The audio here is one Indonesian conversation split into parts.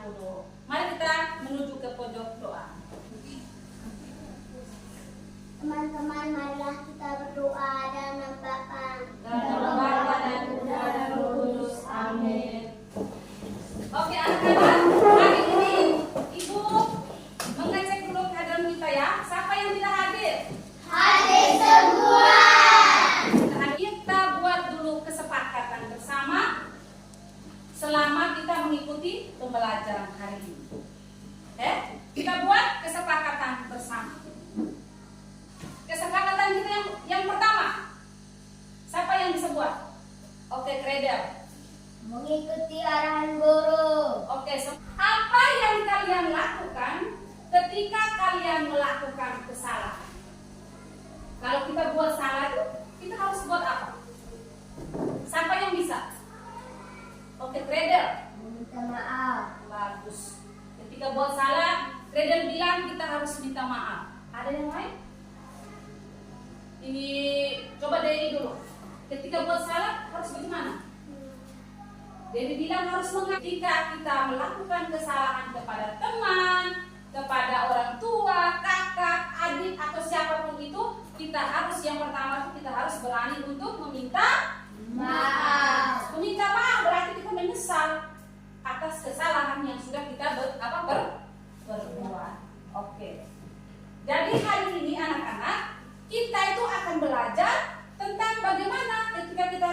dulu. Mari kita menuju ke pojok doa. Teman-teman, marilah kita berdoa dan Bapa Dan Putra dan Roh Kudus. Amin. Oke anak-anak, hari ini Ibu mengecek dulu kehadiran kita ya. Siapa yang tidak hadir? hadir semua. Kita buat dulu kesepakatan bersama selama kita mengikuti pembelajaran hari ini. Kita buat kesepakatan bersama. Kesepakatan kita yang pertama, siapa yang bisa buat? Oke, Kredel. Mengikuti arahan guru. Oke, apa yang kalian lakukan ketika kalian melakukan kesalahan? Kalau kita buat salah itu, kita harus buat apa? Siapa yang bisa? Oke, Kredel. Minta maaf. Bagus. Ketika buat salah, Kredel bilang kita harus minta maaf. Ada yang lain? Ini coba Dewi dulu. Ketika buat salah harus bagaimana? Dewi bilang harus jika kita melakukan kesalahan kepada teman, kepada orang tua, kakak, adik atau siapapun itu, kita harus yang pertama kita harus berani untuk meminta Maaf. Meminta maaf berarti kita menyesal atas kesalahan yang sudah kita berbuat. Oke. Jadi hari ini anak-anak kita itu akan belajar tentang bagaimana ketika kita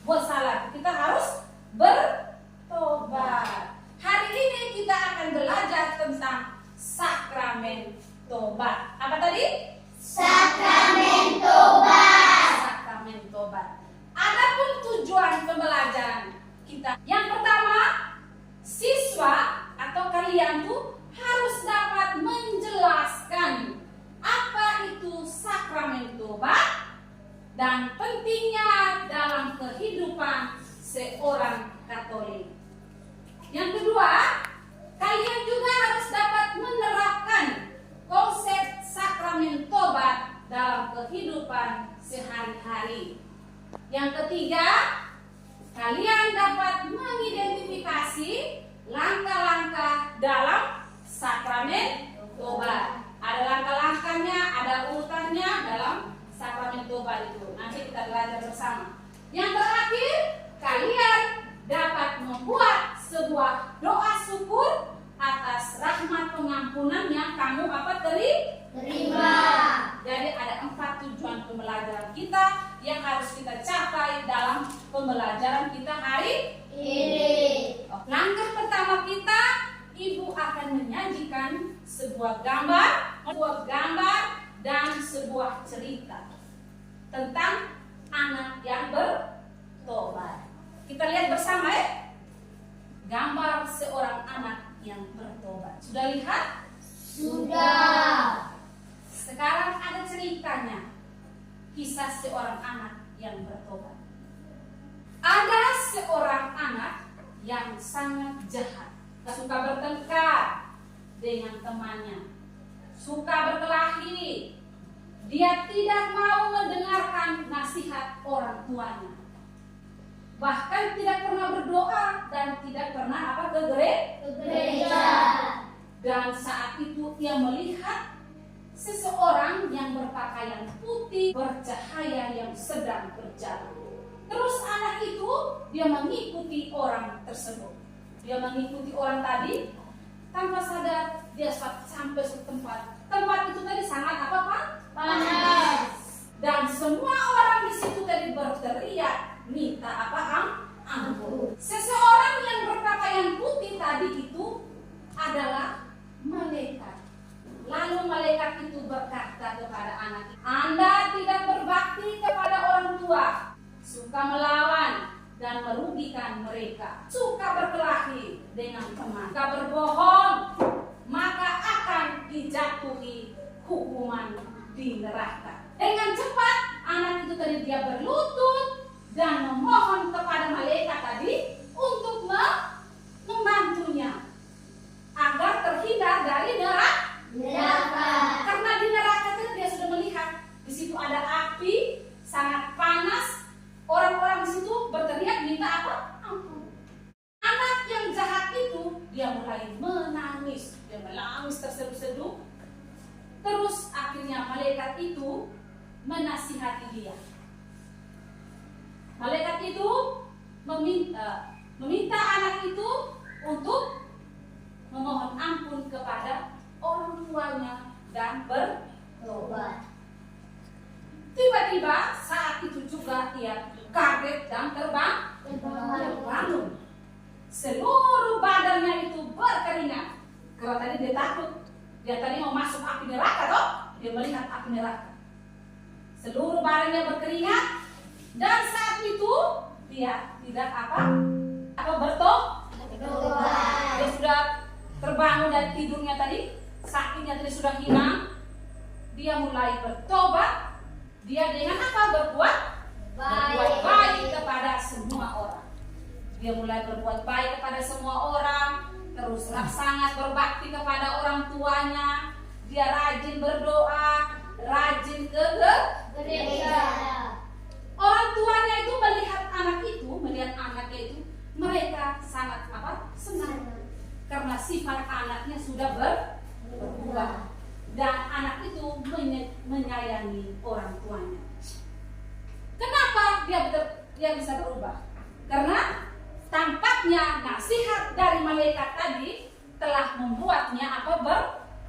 buat salah kita harus bertobat. Hari ini kita akan belajar tentang sakramen tobat. Apa tadi? Sakramen tobat. Sakramen tobat. Adapun tujuan pembelajaran kita, yang pertama, siswa atau kalian tuh harus dapat menjelaskan apa itu sakramen tobat dan pentingnya dalam kehidupan seorang Katolik. Yang kedua, kalian juga harus dapat menerapkan konsep sakramen tobat dalam kehidupan sehari-hari. Yang ketiga, kalian dapat mengidentifikasi langkah-langkah dalam sakramen tobat. Ada langkah-langkahnya, ada urutannya dalam sakramen tobat itu. Nanti kita belajar bersama. Yang terakhir, kalian dapat membuat sebuah doa syukur atas rahmat pengampunan yang kamu terima. Jadi ada 4 tujuan pembelajaran kita yang harus kita capai dalam pembelajaran kita hari Ini. Langkah pertama kita, Ibu akan menyajikan sebuah gambar dan sebuah cerita tentang anak yang bertobat. Kita lihat bersama ya. Gambar seorang anak yang bertobat. Sudah lihat? Sudah. Sekarang ada ceritanya. Kisah seorang anak yang bertobat. Ada seorang anak yang sangat jahat, suka bertengkar dengan temannya, suka berkelahi. Dia tidak mau mendengarkan nasihat orang tuanya. Bahkan tidak pernah berdoa dan tidak pernah ke Gereja. Dan saat itu ia melihat seseorang yang berpakaian putih bercahaya yang sedang berjalan. Terus anak itu dia mengikuti orang tersebut. Dia mengikuti orang tadi tanpa sadar dia sampai ke tempat itu tadi sangat panas. Dan semua orang di situ tadi berteriak minta ampun. Seseorang yang berpakaian putih tadi itu adalah malaikat. Lalu malaikat itu berkata kepada anak, Anda tidak berbakti kepada orang tua, suka melawan dan merugikan mereka, suka berkelahi dengan teman, suka berbohong, maka akan dijatuhi hukuman di neraka. Dengan cepat anak itu tadi dia berlutut dan memohon kepada malaikat tadi untuk membantunya agar terhindar dari neraka. Karena di neraka itu dia sudah melihat di situ ada api sangat panas. Orang-orang di situ berteriak minta ampun. Anak yang jahat itu dia mulai menangis. Dia menangis terseduh-seduh. Terus akhirnya malaikat itu menasihati dia. Malaikat itu meminta anak itu untuk memohon ampun kepada orang tuanya dan bertobat. Tiba-tiba saat itu juga ia kaget dan terbangun. Seluruh badannya itu berkeringat. Kalau tadi dia takut, dia tadi mau masuk api neraka toh, dia melihat api neraka. Seluruh badannya berkeringat dan saat itu dia tidak bertobat. Dia sudah terbangun dari tidurnya tadi, sakitnya tadi sudah hilang. Dia mulai bertobat. Dia dengan berbuat baik kepada semua orang. Dia mulai berbuat baik kepada semua orang, terus sangat berbakti kepada orang tuanya. Dia rajin berdoa, rajin ke gereja. Orang tuanya itu melihat anaknya itu, mereka sangat senang karena sifat anaknya sudah berubah dan anak itu menyayangi orang tuanya. Kenapa dia bisa berubah? Karena tampaknya nasihat dari malaikat tadi telah membuatnya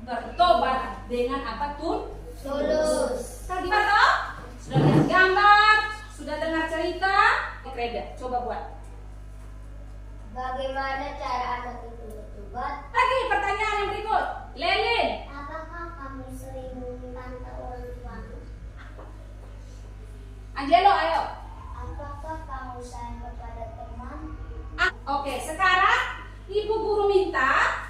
bertobat dengan tulus. Tadi sudah lihat gambar, sudah dengar cerita, Reda, coba buat. Bagaimana cara anak itu bertobat? Lagi pertanyaan yang berikut, Lelin. Apakah kamu sering membantah orang tuamu? Angelo, ayo. Apakah kamu sayang kepada teman? Oke, sekarang Ibu Guru minta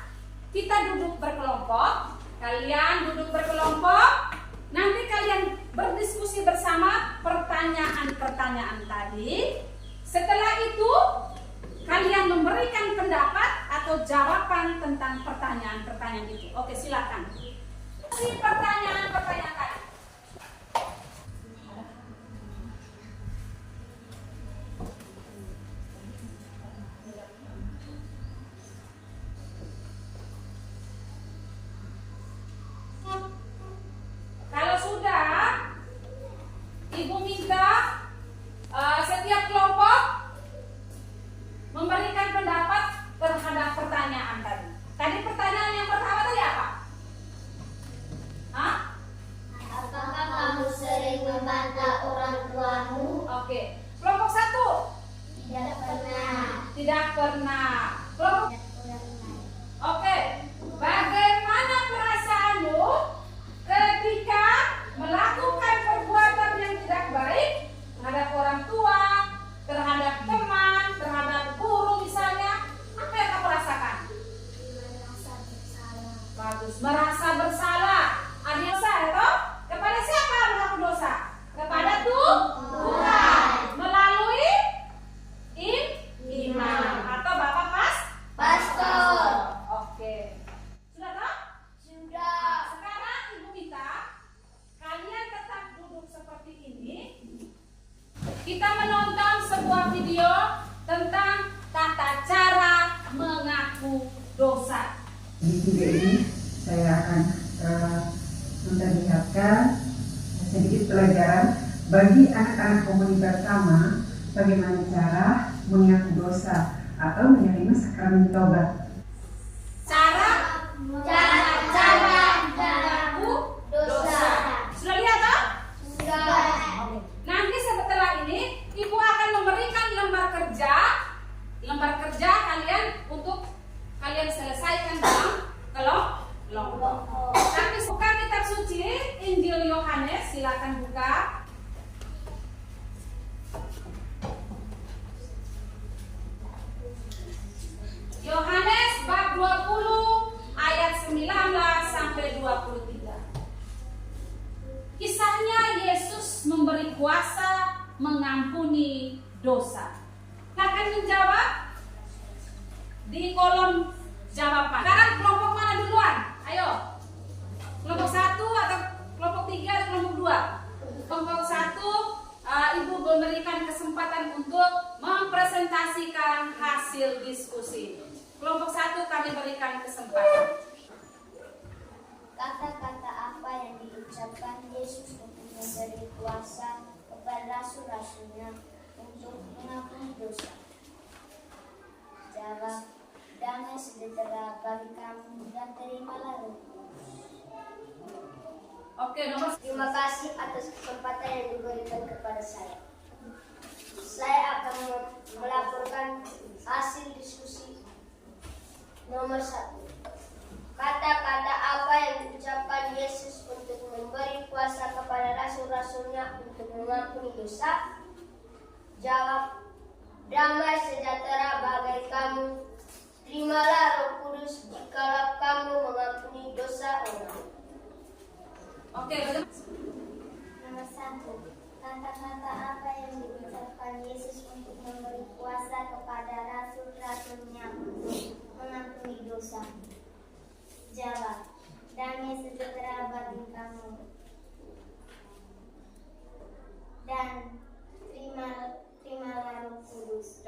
kita duduk berkelompok. Kalian duduk berkelompok. Nanti kalian berdiskusi bersama pertanyaan-pertanyaan tadi. Setelah itu kalian memberikan pendapat atau jawaban tentang pertanyaan-pertanyaan itu. Oke, silakan. Pertanyaan-pertanyaan tadi. Kalau sudah, Ibu minta setiap kelompok memberikan pendapat terhadap pertanyaan tadi. Tadi pertanyaan yang pertama tadi apa? Apakah kamu sering membantah orang tuamu? Oke. Kelompok 1. Tidak pernah. Tidak pernah. Kelompok. Oke. Bagaimana perasaanmu ketika melakukan perbuatan yang tidak baik terhadap orang tua, terhadap teman, terhadap guru misalnya? Apa yang kamu rasakan? Merasa bersalah. Bagus, merasa bersalah. Ada dosa ya toh? Kepada siapa melakukan dosa? Kepada Tuhan. Melalui imam atau Bapak Pastor. Oke. Sudah toh? Sudah. Sekarang Ibu minta kalian tetap duduk seperti ini. Kita menonton sebuah video tentang tata cara mengaku dosa. Di video ini saya akan memperlihatkan sedikit pelajaran bagi anak-anak komunitas sama bagaimana cara mengaku dosa atau menerima sakramen taubat. Cara Cara mengaku dosa. Sudah lihat toh? Sudah. Nanti setelah ini Ibu akan memberikan lembar kerja kalian untuk kalian selesaikan dalam kelompok. Tapi buka kitab suci Injil Yohanes, silakan buka. Yohanes bab 20 ayat 19 sampai 23. Kisahnya Yesus memberi kuasa mengampuni dosa. Akan menjawab di kolom jawaban. Sekarang kelompok mana duluan? Ayo. Kelompok 1 atau kelompok 3 atau kelompok 2? Kelompok 1 Ibu memberikan kesempatan untuk mempresentasikan hasil diskusi. Kelompok 1 kami berikan berikan kesempatan. Kata-kata apa yang diucapkan Yesus untuk memberi kuasa kepada rasul-rasulnya untuk mengampuni dosa? Jawab, damai sejahtera bagi kamu dan terimalah Roh Kudus. Oke, nomor. Terima kasih atas kesempatan yang diberikan kepada saya. Saya akan melaporkan hasil diskusi nomor 1. Kata-kata apa yang diucapkan Yesus untuk memberi kuasa kepada rasul-rasulnya untuk mengampuni dosa? Jawab, damai sejahtera bagi kamu. Terimalah Roh Kudus jikalau kamu mengampuni dosa orang. Oke, Nomor 1. Kata-kata apa yang diucapkan Yesus untuk memberi kuasa kepada rasul-rasulnya untuk mengampuni dosa? Jawab, damai sejahtera bagi kamu. Dan terimalah Roh Kudus.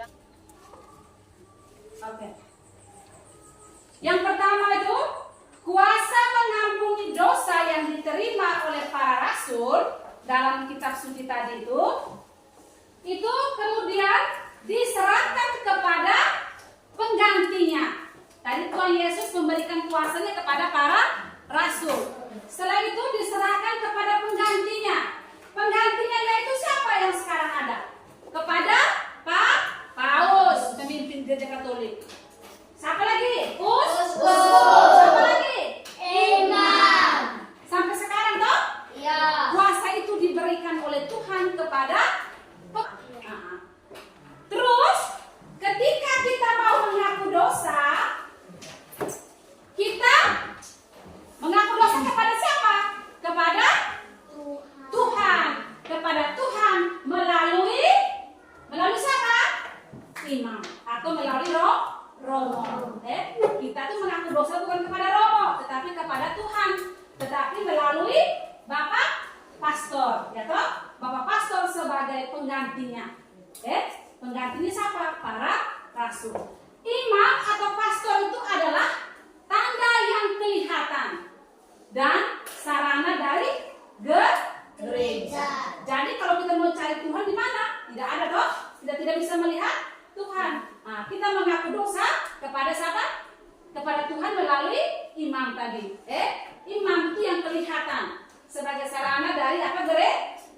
Oke. Yang pertama itu kuasa mengampuni dosa yang diterima oleh para rasul dalam kitab suci tadi itu kemudian diserahkan kepada penggantinya. Tadi Tuhan Yesus memberikan kuasanya kepada para rasul. Setelah itu diserahkan kepada penggantinya. Penggantinya yaitu siapa yang sekarang ada? Kepada Pak Paus, pemimpin gereja Katolik. Siapa lagi? Siapa lagi? Imam. Sampai sekarang toh? Ya. Kuasa itu diberikan oleh Tuhan kepada terus ketika kita mau mengaku dosa, kita mengaku dosa kepada siapa? Kepada Tuhan. Kepada Tuhan melalui siapa? Imam atau melalui romo. Kita tuh mengaku dosa bukan kepada romo, tetapi kepada Tuhan. Tetapi melalui Bapak Pastor, ya toh? Bapak Pastor sebagai penggantinya. Penggantinya siapa? Para rasul. Imam atau pastor itu adalah tanda yang kelihatan dan sarana dari gereja. Jadi kalau kita mau cari Tuhan di mana? Tidak ada toh? Tidak bisa melihat Tuhan. Nah, kita mengaku dosa kepada siapa? Kepada Tuhan melalui imam tadi. Imam itu yang kelihatan sebagai sarana dari apa?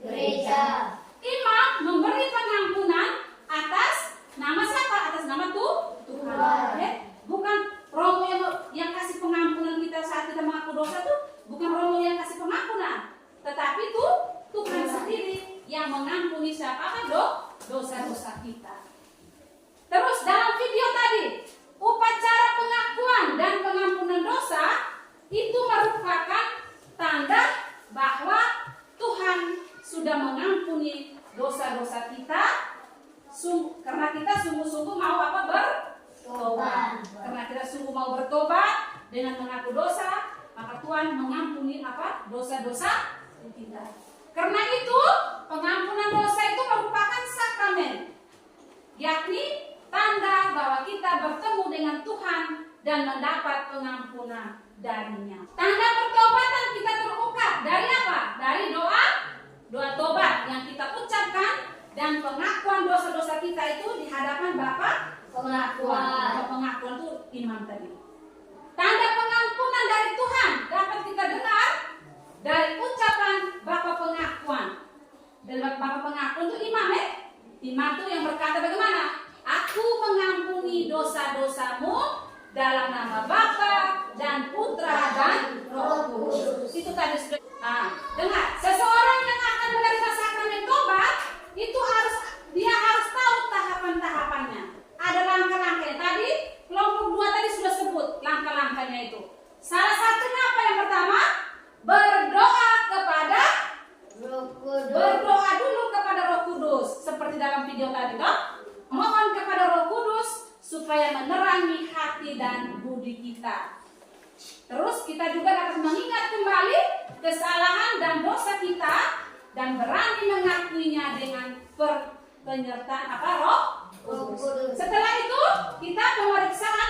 Gereja. Imam memberi pengampunan atas nama siapa? Atas nama Tuhan. Bukan romo yang kasih pengampunan kita saat kita mengaku dosa tuh, bukan romo yang kasih pengampunan, tetapi tuh Tuhan sendiri yang mengampuni siapa? Dosa-dosa kita. Terus dalam video tadi, upacara pengakuan dan pengampunan dosa itu merupakan tanda bahwa Tuhan sudah mengampuni dosa-dosa kita karena kita sungguh-sungguh mau bertobat. Karena kita sungguh mau bertobat dengan mengaku dosa, maka Tuhan mengampuni dosa-dosa kita. Karena itu pengampunan dosa itu merupakan sakramen, yakni tanda bahwa kita bertemu dengan Tuhan dan mendapat pengampunan darinya. Tanda pertobatan kita terungkap dari apa? Dari doa tobat yang kita ucapkan dan pengakuan dosa-dosa kita itu di hadapan Bapa pengakuan. Pengakuan itu imam tadi. Tanda pengampunan dari Tuhan dapat kita dengar dari ucapan Bapa pengakuan. Dan Bapa pengakuan itu imam Imam itu yang berkata bagaimana? Aku mengampuni dosa-dosamu dalam nama Bapa dan Putra dan Roh Kudus. Itu tadi sudah. Dengar, seseorang yang akan menerima sakramen tobat itu dia harus tahu tahapan-tahapannya. Ada langkah-langkahnya. Tadi kelompok 2 tadi sudah sebut langkah-langkahnya itu. Salah satunya apa yang pertama? Berdoa kepada Roh Kudus. Berdoa dulu kepada Roh Kudus seperti dalam video tadi toh. Mohon kepada Roh Kudus supaya menerangi hati dan budi kita. Terus kita juga dapat mengingat kembali kesalahan dan dosa kita dan berani mengakuinya dengan penyertaan Roh Kudus. Setelah itu kita pemeriksaan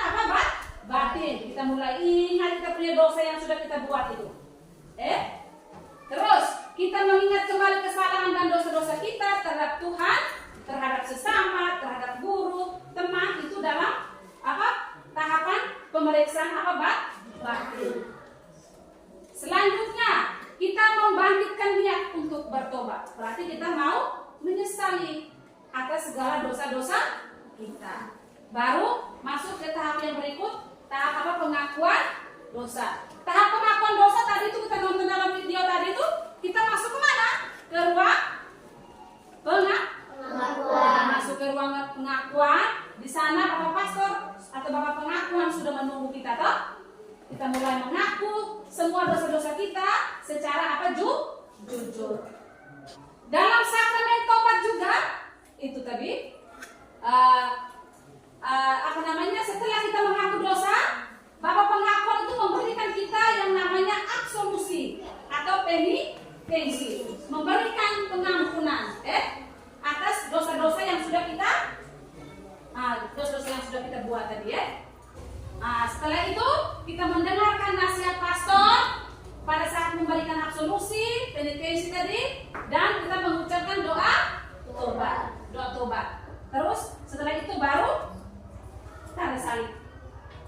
batin. Kita mulai ingat kita punya dosa yang sudah kita buat itu. Terus kita mengingat kembali kesalahan dan dosa-dosa kita terhadap Tuhan, terhadap sesama, terhadap guru, teman. Itu dalam apa? Tahapan pemeriksaan apa, batin. Selanjutnya kita membangkitkan niat untuk bertobat. Berarti kita mau menyesali atas segala dosa-dosa kita. Baru masuk ke tahap yang berikut, tahap apa? Pengakuan dosa. Tahap pengakuan dosa tadi itu kita nonton dalam video tadi itu, kita masuk ke mana? Ke ruang pengakuan. Masuk ke ruang pengakuan. Di sana Bapak Pastor atau Bapak pengakuan sudah menunggu kita toh. Kita mulai mengaku semua dosa-dosa kita secara apa? Jujur. Dalam sakramen tobat juga itu tadi setelah kita mengaku dosa, Bapak pengakuan itu memberikan kita yang namanya absolusi atau penitensi, memberikan pengampunan atas dosa-dosa yang sudah kita buat tadi ya. Setelah itu kita mendengarkan nasihat pastor pada saat memberikan absolusi, penitensi tadi, dan kita mengucapkan doa tobat. Terus setelah itu baru tanda salib.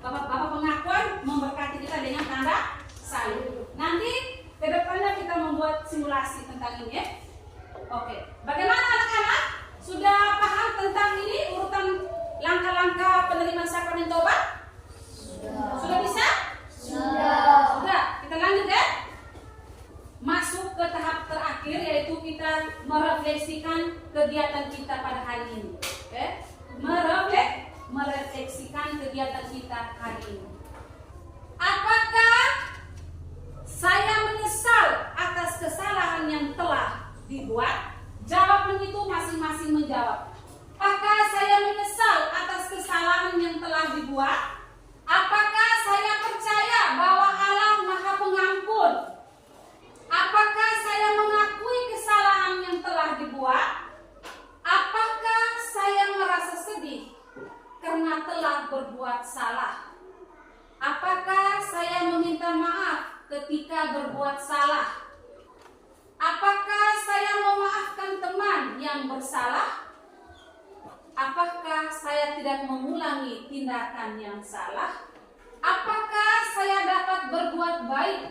Bapak pengakuan memberkati kita dengan tanda salib. Nanti ke depannya kita membuat simulasi tentang ini ya. Oke. Bagaimana anak-anak? Sudah paham tentang ini urutan langkah-langkah penerimaan sakramen tobat? Sudah bisa? Sudah. Kita lanjut ya. Masuk ke tahap terakhir, yaitu kita merefleksikan kegiatan kita pada hari ini. Oke? Merefleksikan kegiatan kita hari ini. Apakah saya menyesal atas kesalahan yang telah dibuat? Jawaban itu masing-masing menjawab. Apakah saya menyesal atas kesalahan yang telah dibuat? Apakah saya percaya bahwa Allah Maha Pengampun? Apakah saya mengakui kesalahan yang telah dibuat? Apakah saya merasa sedih karena telah berbuat salah? Apakah saya meminta maaf ketika berbuat salah? Apakah saya memaafkan teman yang bersalah? Apakah saya tidak mengulangi tindakan yang salah? Apakah saya dapat berbuat baik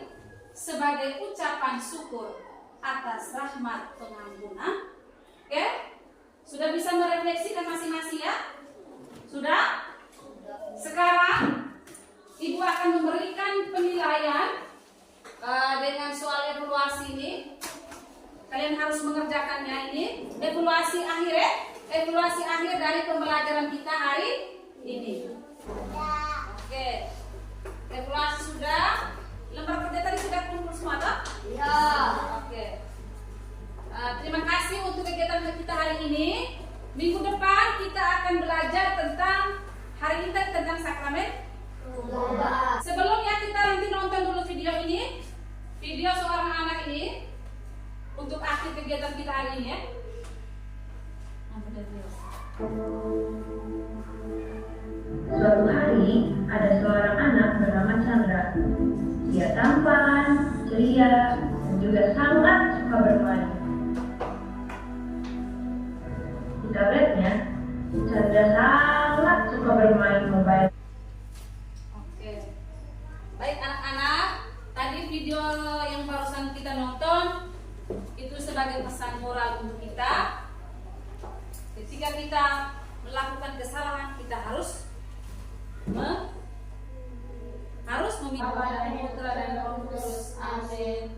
sebagai ucapan syukur atas rahmat pengampunan? Oke? Sudah bisa merefleksikan masing-masing ya? Sudah? Sekarang Ibu akan memberikan penilaian dengan soal evaluasi ini. Kalian harus mengerjakannya ini. Evaluasi akhir ya? Evaluasi akhir dari pembelajaran kita hari ini. Oke. Evaluasi sudah. Lembar kerja tadi sudah kumpul semua toh? Iya. Oke. Terima kasih untuk kegiatan kita hari ini. Minggu depan kita akan belajar tentang hari ini tentang sakramen tobat. Sebelumnya kita nanti nonton dulu video ini. Video seorang anak ini untuk akhir kegiatan kita hari ini ya. Suatu hari, ada seorang anak bernama Chandra. Dia tampan, ceria, dan juga sangat suka bermain. Di tabletnya, Chandra sangat suka bermain mobile. Oke. Baik anak-anak, tadi video yang barusan kita nonton itu sebagai pesan moral untuk kita. Ketika kita melakukan kesalahan, kita harus meminta kepada Putra dan Roh Kudus. Amin.